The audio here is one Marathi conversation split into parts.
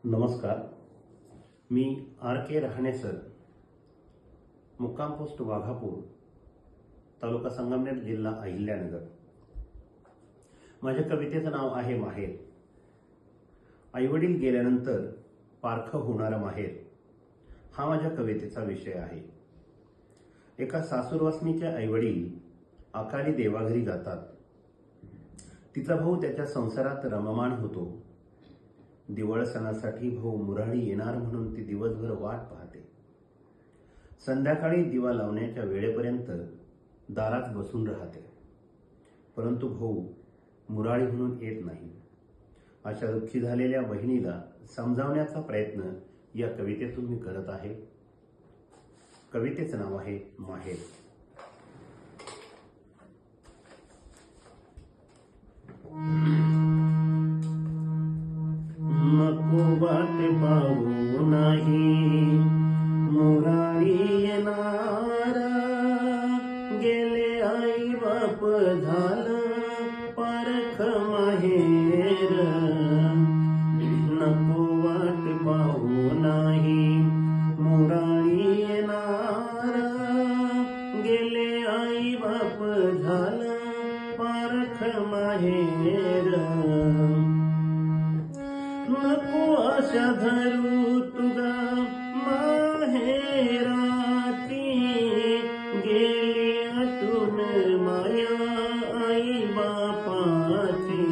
नमस्कार. मी आर के रहाणे सर, मुक्काम पोस्ट वाघापूर, तालुका संगमनेर, जिल्हा अहिल्यानगर. माझ्या कवितेचं नाव आहे माहेर. आईवडील गेल्यानंतर पारखं होणारा माहेर हा माझ्या कवितेचा विषय आहे. एका सासूरवासनीचे आईवडील अकाली देवाघरी जातात. तिचा भाऊ त्याच्या संसारात रममाण होतो. दिवाळ सणासाठी भाऊ मुराडी येणार म्हणून ती दिवसभर वाट पाहते. संध्याकाळी दिवा लावण्याच्या वेळेपर्यंत दारात बसून राहते, परंतु भाऊ मुराडी म्हणून येत नाही. अशा दुःखी झालेल्या बहिणीला समजावण्याचा प्रयत्न या कवितेतून मी करत आहे. कवितेचं नाव आहे माहेर. नको वाट पाहू नाही मुरारी येणारा, गेले आई बाप झालं पारख माहेर. नको वाट पाहू नाही मुरारी येणारा, गेले आई बाप झालं पारख माहेर. नको आशा धरू तुगा माहेराती, गेली आठून माया आई बापाची.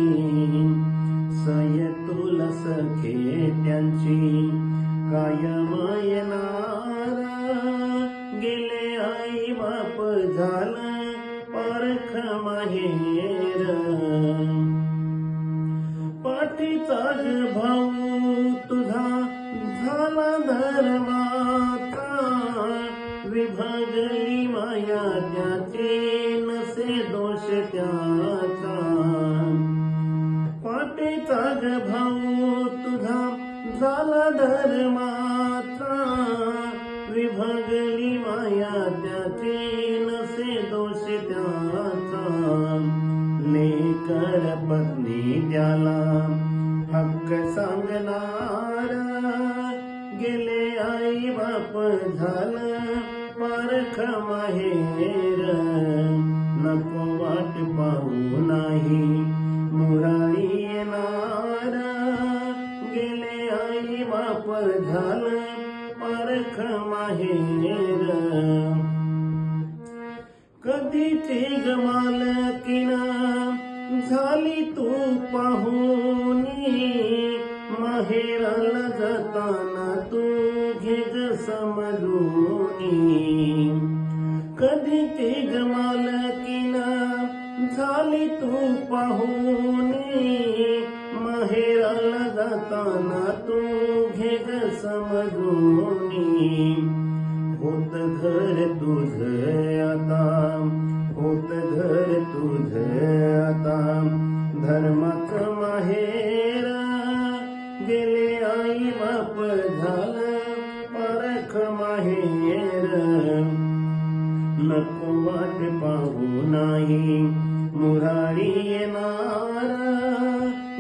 सय तुला सखे त्यांची कायम येणारा, गेले आई बाप झालं पारख माहेर. पाठीचा भाऊ तुझा झाला धर्माचा, विभागली माया त्याची नसे दोष त्याचा. पाठीचा भाऊ तुझा झाला धर्माचा, विभागली माया त्याची नसे दोष त्याचा. लेकर पत्नी त्याला हक्क सांगणारा, गेले आई बाप झालं पारख माहेर. नको वाट पाहू नाही मुरारी येणारा, गेले आई बाप झालं पारख माहेर. कधीची गमालकीना झाली तू पाहुनी, माहेराला जाताना तू घे ग समजूनी. कधीची गमालकीना झाली तू पाहुनी, माहेराला जाताना तू घे ग समजूनी. होत घर तुझ आता, होत घर तुझ आता धर्माचं माहेर. गेले आई बाप झालं पारख माहेर. नको वाट पाहू नाही मुरारी येणारा,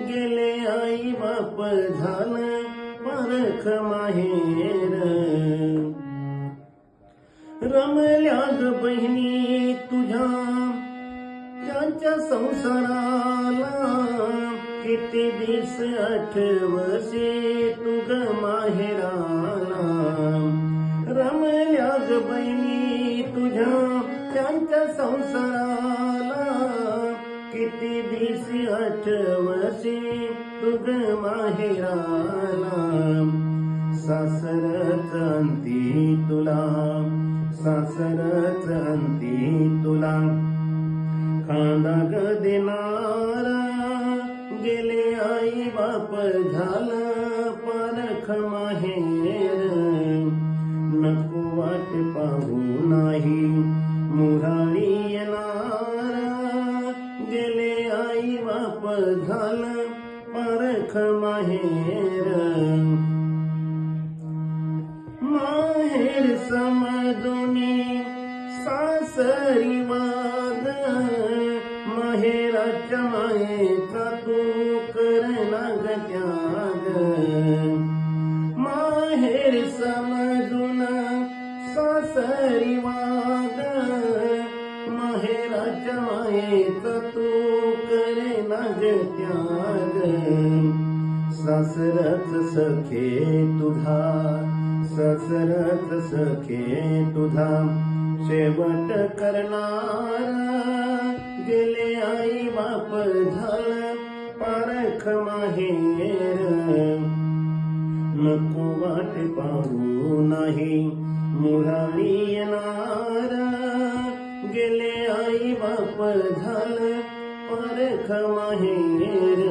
गेले आई बाप झालं पारख माहेर. रमल्या ग बहिणी तुझ्या त्यांच्या संसाराला, किती दिस आठवसे तू ग माहेराला. रमल्या ग बहिणी तुझ्या त्यांच्या संसाराला, किती दिस आठवसे तू ग माहेराला. सासरच अंती तुला, सासरच अंती तुला खांदा ग देणारा, गेले आई बाप झालं पारख माहेर. नको वाट पाहू नाही मुरारी येणारा, गेले आई बाप झालं पारख माहेर. माहेर समजूनी सासरी वाद, माहेराच्या मायेचा तू कर ना ग त्याग. सासरच सखे तुझा, सासरच सखे तुझा शेवट करणारा, गेले आई बाप झालं पारख माहेर, नको वाट पाहू नाही मुरारी येणारा, गेले आई बाप झालं पारख माहेर,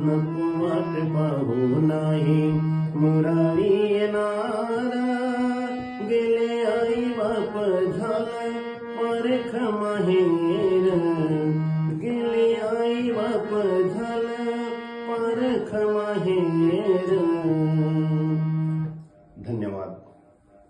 नको वाट पाहू नाही मुरारी येणारा, गेले आई बाप झालं पारख माहेर, गेले आई बाप झालं पारख माहेर. धन्यवाद.